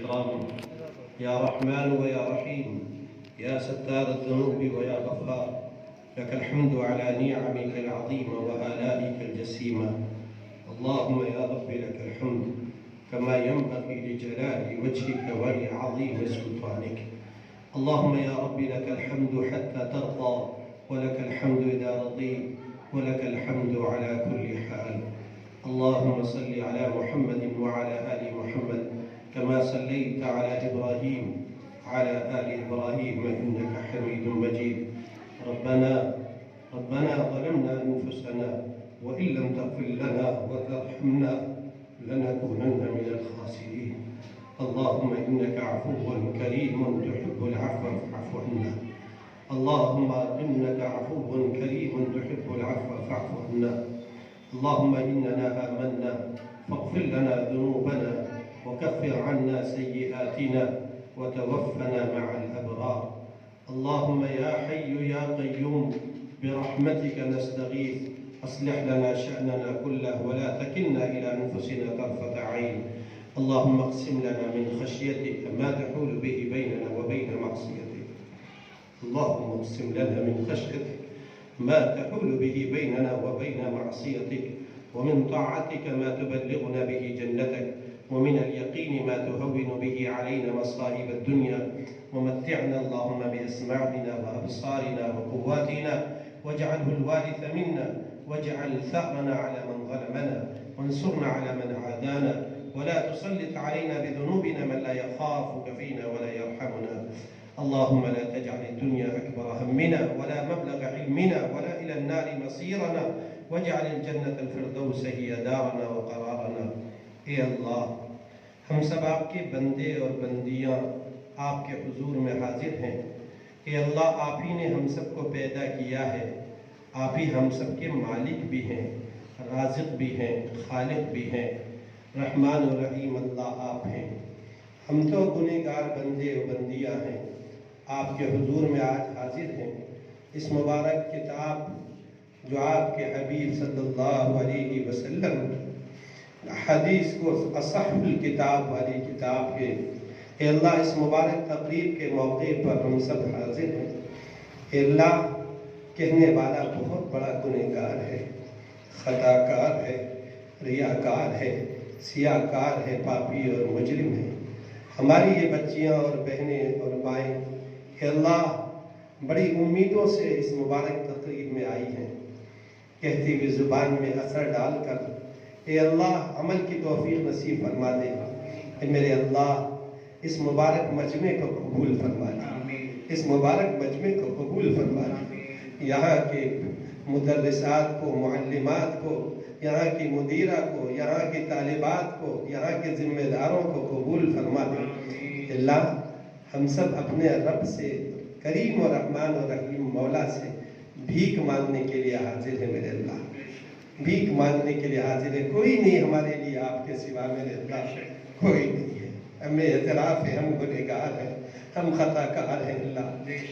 الإكرام يا رحمن ويا رحيم يا ستار الذنوب ويا غفار، لك الحمد على نعمك العظيمة وآلائك الجسيمة. اللهم يا رب لك الحمد كما ينبغي لجلال وجهك ولعظيم سلطانك. اللهم يا رب لك الحمد حتى ترضى، ولك الحمد إذا رضيت، ولك الحمد على كل حال. اللهم صل على محمد وعلى آل محمد كما صليت على إبراهيم وعلى آل إبراهيم إنك حميد مجيد. ربنا ظلمنا أنفسنا وإن لم تغفر لنا وترحمنا لنكونن من الخاسرين. اللهم إنك عفو كريم تحب العفو فاعف عنا. اللهم إنك عفو كريم تحب العفو فاعف عنا. اللهم إننا آمنا فاغفر لنا ذنوبنا وكفر عنا سيئاتنا وتوفنا مع الأبرار. اللهم يا حي يا قيوم برحمتك نستغيث، أصلح لنا شأننا كله ولا تكلنا إلى أنفسنا طرفة عين. اللهم اقسم لنا من خشيتك ما تحول به بيننا وبين معصيتك. اللهم اقسم لنا من خشيتك ما تحول به بيننا وبين معصيتك، ومن طاعتك ما تبلغنا به جنتك، ومن اليقين ما تهون به علينا مصائب الدنيا. ومتعنا اللهم بأسماعنا وأبصارنا وقواتنا، واجعله الوارث منا، واجعل ثأرنا على من ظلمنا، وانصرنا على من عادانا، ولا تسلط علينا بذنوبنا من لا يخافك فينا ولا يرحمنا. اللهم لا تجعل الدنيا أكبر همنا ولا مبلغ علمنا ولا إلى النار مصيرنا، واجعل الجنة الفردوس هي دارنا وقرارنا. اے اللہ، ہم سب آپ کے بندے اور بندیاں آپ کے حضور میں حاضر ہیں۔ اے اللہ، آپ ہی نے ہم سب کو پیدا کیا ہے، آپ ہی ہم سب کے مالک بھی ہیں، رازق بھی ہیں، خالق بھی ہیں، رحمان و رحیم اللہ آپ ہیں۔ ہم تو گنہگار بندے و بندیاں ہیں، آپ کے حضور میں آج حاضر ہیں۔ اس مبارک کتاب جو آپ کے حبیب صلی اللہ علیہ وسلم حدیث کو اصح الکتاب والی کتاب ہے، اے اللہ اس مبارک تقریب کے موقع پر ہم سب حاضر ہیں۔ اے اللہ، کہنے والا بہت بڑا گنہگار ہے، خطاکار ہے، ریاکار ہے، سیاہکار ہے، پاپی اور مجرم ہے۔ ہماری یہ بچیاں اور بہنیں اور مائیں اے اللہ بڑی امیدوں سے اس مبارک تقریب میں آئی ہیں، کہتی ہوئی زبان میں اثر ڈال کر اے اللہ عمل کی توفیق نصیب فرما دے۔ اے میرے اللہ، اس مبارک مجمع کو قبول فرما دے، اس مبارک مجمع کو قبول فرما دے۔ یہاں کے مدرسات کو، معلمات کو، یہاں کی مدیرہ کو، یہاں کی طالبات کو، یہاں کے ذمہ داروں کو قبول فرما دے۔ اللہ، ہم سب اپنے رب سے، کریم و رحمان و رحیم مولا سے بھیک مانگنے کے لیے حاضر ہے میرے اللہ، بھیک مانگنے کے لیے حاضر ہے۔ کوئی نہیں ہمارے لیے آپ کے سوا میرے اللہ، کوئی نہیں ہے۔ ہمیں اعتراف ہے ہم گنہگار ہیں، ہم خطا کار ہیں اللہ،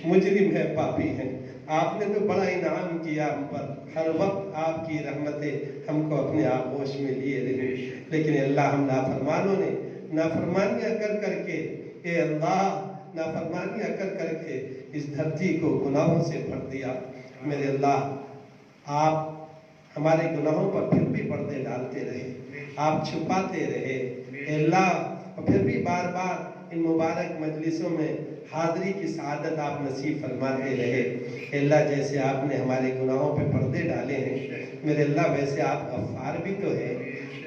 مجرم ہیں، پاپی ہیں۔ آپ نے تو بڑا انعام کیا ہم پر، ہر وقت آپ کی رحمتیں ہم کو اپنے آغوش میں لیے رہے، لیکن اللہ ہم نافرمانوں نے نافرمانیاں کر کر کے اے اللہ نافرمانیاں کر کر کے اس دھرتی کو گناہوں سے بھر دیا۔ میرے اللہ، آپ ہمارے گناہوں پر پھر بھی پردے ڈالتے رہے، آپ چھپاتے رہے اے اللہ، اور پھر بھی بار بار ان مبارک مجلسوں میں حاضری کی سعادت آپ نصیب فرماتے رہے۔ اے اللہ، جیسے آپ نے ہمارے گناہوں پہ پردے ڈالے ہیں میرے اللہ، ویسے آپ غفار بھی تو ہیں،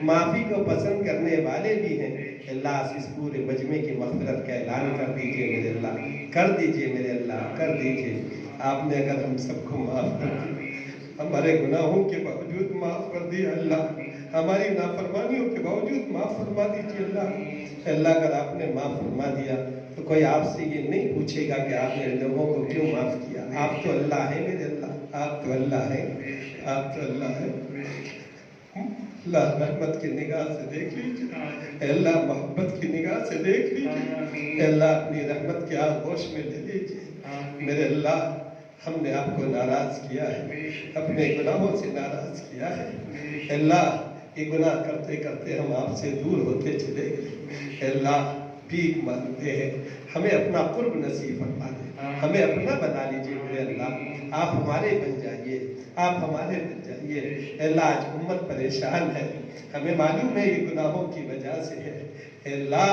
معافی کو پسند کرنے والے بھی ہیں۔ اے اللہ، اس پورے مجمع کی مغفرت کا اعلان کر دیجئے میرے اللہ، کر دیجئے میرے اللہ، کر دیجئے۔ آپ نے اگر ہم سب کو معاف کر دیا، ہمارے گناہوں کے باوجود معاف کر دیا اللہ، ہماری نافرمانیوں کے باوجود معاف فرما دیجئے اللہ۔ اللہ، اگر آپ نے معاف فرما دیا تو کوئی آپ سے یہ نہیں پوچھے گا کہ آپ نے لوگوں کو کیوں معاف کیا۔ آپ تو اللہ ہے میرے اللہ، آپ تو اللہ ہے، آپ تو اللہ ہے۔ اللہ رحمت کی نگاہ سے دیکھ لیجئے، اے اللہ محبت کی نگاہ سے دیکھ لیجئے، اے اللہ اپنی رحمت کے آغوش میں لے لیجئے۔ میرے اللہ، ہم نے آپ کو ناراض کیا ہے، اپنے گناہوں سے ناراض کیا ہے۔ اے اللہ، یہ گناہ کرتے کرتے ہم آپ سے دور ہوتے چلے گئے۔ اے اللہ، भीख मांगते हैं, हमें अपना कुर्ब नसीब फरमा दे, हमें अपना बना लीजिए मेरे अल्लाह, आप हमारे बन जाइए, आप हमारे बन जाइए। अल्लाह आज उम्मत परेशान है, हमें मालूम है ये गुनाहों की वजह से है। अल्लाह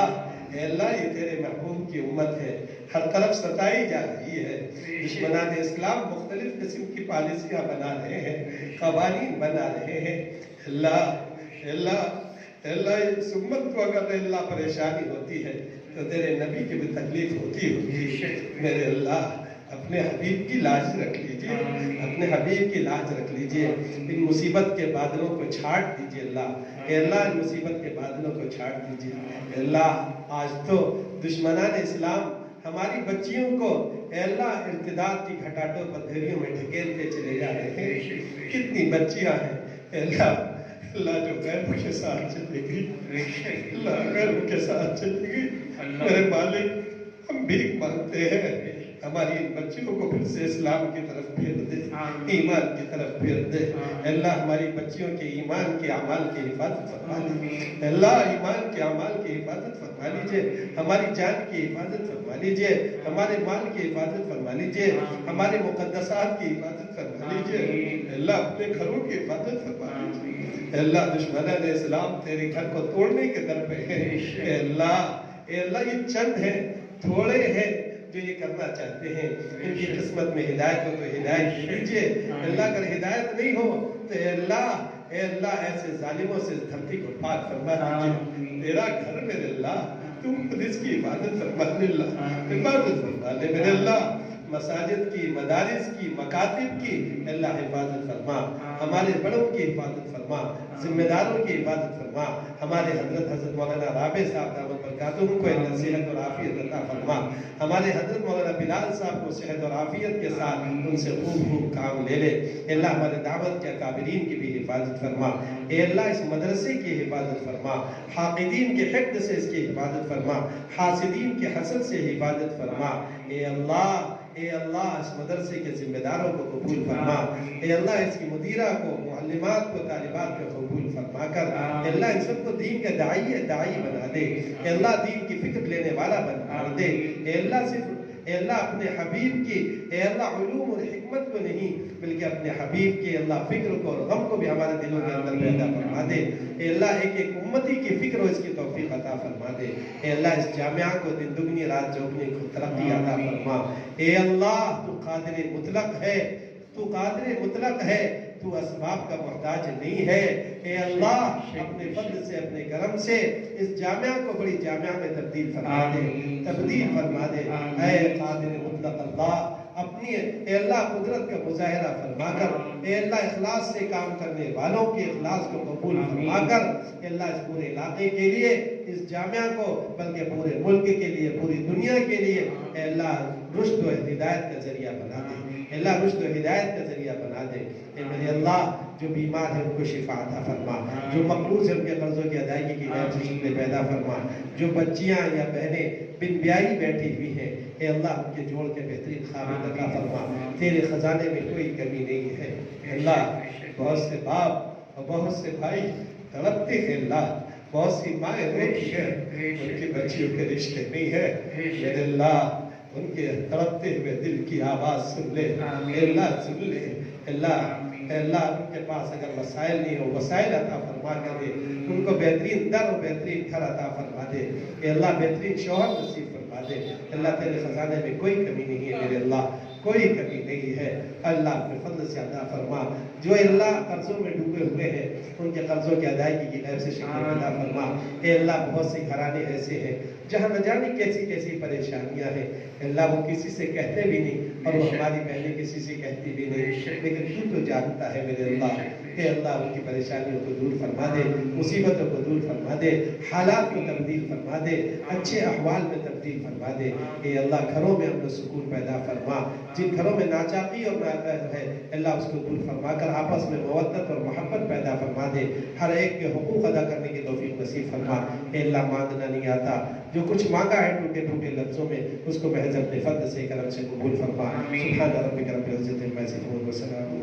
ये तेरे महबूब की उम्मत है, हर तरफ सताई जा रही है, दुश्मनान इस्लाम मुख्तलिफ किस्म की पॉलिसियाँ बना रहे हैं, कवानीन बना रहे हैं। अल्लाह इस उम्मत को अगर अल्लाह परेशानी होती है तो तेरे नबी की भी तकलीफ होती मेरे अल्लाह, अपने हबीब की लाज रख लीजिए, अपने हबीब की लाज रख लीजिए। इन मुसीबत के बादलों को छाट दीजिए अल्लाह, इन मुसीबत के बादलों को छाट दीजिए अल्लाह। आज तो दुश्मनान इस्लाम हमारी बच्चियों को अल्लाह इर्तिदाद की घटाटों पद्धरियों में ढकेलते चले जा रहे हैं। कितनी बच्चियां हैं अल्लाह जो गैर के साथ चलेगी, अल्लाह गैर के साथ चलेगी। मेरे मालिक हम भीख मांगते हैं, हमारी इन बच्चियों को फिर से इस्लाम की तरफ फेर दे, ईमान की तरफ फेर दे अल्लाह। हमारी बच्चियों के ईमान के अमाल की हिफाजत फरमा लीजिए अल्लाह, ईमान के अमाल की हिफाजत फरमा लीजिए, हमारी जान की हिफाजत फरमा लीजिए, हमारे माल की हिफाजत फरमा लीजिए, हमारे मुक़द्दसात की हिफाजत फरमा लीजिए अल्लाह, अपने घरों की हिफाजत फरमा लीजिए अल्लाह। दुश्मनान इस्लाम तेरे घर को तोड़ने के दर पे है अल्लाह। ये चंद हैं, थोड़े हैं जो ये करना चाहते हैं, इनकी किस्मत में हिदायत हो तो हिदायत दीजिए अल्लाह। अगर हिदायत नहीं हो तो अल्लाह ऐसे जालिमों से धरती को पाक फरमा दीजिए। तेरा घर मेरे अल्लाह, तुम खुद इसकी इबादत फरमा ले इबादत फरमा ले मेरे अल्लाह। मसाजिद की, मदारिस की, मकातिब की अल्लाह हिफाजत फरमा, हमारे बड़ों की हिफाजत फरमा, जिम्मेदारों की हिफाजत फरमा। हमारे हजरत मौलाना राबे साहब दामद बरकातुहू को अल्लाह सेहत और आफियत अता फरमा, हमारे हजरत मौलाना बिलाल साहब को सेहत और आफियत के साथ उनसे खूब काम ले ले अल्लाह। हमारे दावत के काबिलीन की भी हिफाजत फरमा अल्लाह, इस मदरसे की हिफाजत फरमा, हाकिदीन के हिफ्ज़ से इसकी हिफाजत फरमा, हासिदीन के हसद से हिफाजत फरमा अल्लाह। इस मदरसे के जिम्मेदारों को कबूल फरमा अल्लाह, इसकी मुदीरा को, मुअल्लिमात को, तालिबात को कबूल फरमा कर अल्लाह, इन सबको दीन का दाई बना दे अल्लाह, दीन की फिक्र लेने वाला बना दे अल्लाह। सिर्फ अल्लाह अपने हबीब की अल्लाह उलूम और हिकमत को नहीं बल्कि अपने हबीब के अल्लाह फिक्र को और गम को भी हमारे दिलों के अंदर पैदा फरमा दे अल्लाह। एक एक उम्मती की फिक्र हो, इसकी तौफीक अता फरमा दे अल्लाह। इस जामिया को दिन दुगनी रात चौगनी तरक्की अता फरमा अल्लाह। तू कादिर मुतलक है, तू कादिर मुतलक है, तू असबाब का मोहताज नहीं है अल्लाह। अपने फضل से, अपने करम से इस जामिया को बड़ी जामिया में तब्दील फरमा दे ऐ कादिर मुतलक अल्लाह। अपनी अल्लाह कुदरत का मुजाहिरा फरमाकर अल्लाह, इखलास से काम करने वालों के इखलास को कबूल फरमाकर अल्लाह, इस पूरे इलाके के लिए, इस जामिया को, बल्कि पूरे मुल्क के लिए, पूरी दुनिया के लिए अल्लाह रुश्द और हिदायत का जरिया बना दे अल्लाह, रुश्द और हिदायत का जरिया बना दे मेरे अल्लाह। जो बीमार है उनको शिफा अता फरमा, जो मकरूज है उनके कर्जों की अदायगी की नई शक्लें पैदा फरमा, जो बच्चियां या बहनें बिन ब्याही बैठी हुई हैं अल्लाह, उनके जोड़ के बेहतरीन ख़ामिद अता फरमा। तेरे खजाने में कोई कमी नहीं है अल्लाह। बहुत से बाप और बहुत से भाई तड़पते हैं अल्लाह, बहुत सी माएँ रोती हैं, उनकी बच्चियों के रिश्ते नहीं है मेरे अल्लाह। उनके तड़पते हुए दिल की आवाज़ सुन ले अल्लाह, सुन ले अल्लाह। उनके पास अगर वसाइल नहीं हो, वसाइल अता फरमा कर दे उनको, बेहतरीन दर और बेहतरीन घर अता फरमा दे अल्लाह, बेहतरीन शौहर नसीब फरमा दे अल्लाह। तेरे खजाने में कोई कमी नहीं है मेरे अल्लाह, कोई कमी नहीं है अल्लाह। अपने फضل से अता फरमा, जो अल्लाह कर्जों में डूबे हुए हैं उनके कर्जों की अदायगी की गैर से शक्ल अता फरमा अल्लाह। बहुत से घराने ऐसे हैं जहाँ न जाने कैसी कैसी परेशानियाँ हैं अल्लाह, वो किसी से कहते भी नहीं और वो हमारी बहनें किसी से कहती भी नहीं, लेकिन तू तो जानता है मेरे अल्लाह। अल्लाह उनकी परेशानियों को दूर फरमा दे, मुसीबतों को दूर फरमा दे, हालात को तब्दील फरमा दे, अच्छे अहवाल में तब्दील फरमा दे अल्लाह। घरों में अमन सुकून पैदा फरमा, जिन घरों में नाचाकी और है अल्लाह उसको दूर फरमा कर आपस में मवद्दत और मोहब्बत पैदा फरमा दे, हर एक के हुकूक अदा करने की तौफीक नसीब फरमा अल्लाह। मांगना नहीं आता, जो कुछ मांगा है टूटे टूटे लफ्जों में उसको महज अपने फضل से, करम से कबूल फरमा। सुभान रब्बिक रब्बिल इज्जति अम्मा यसिफून व सलामुन।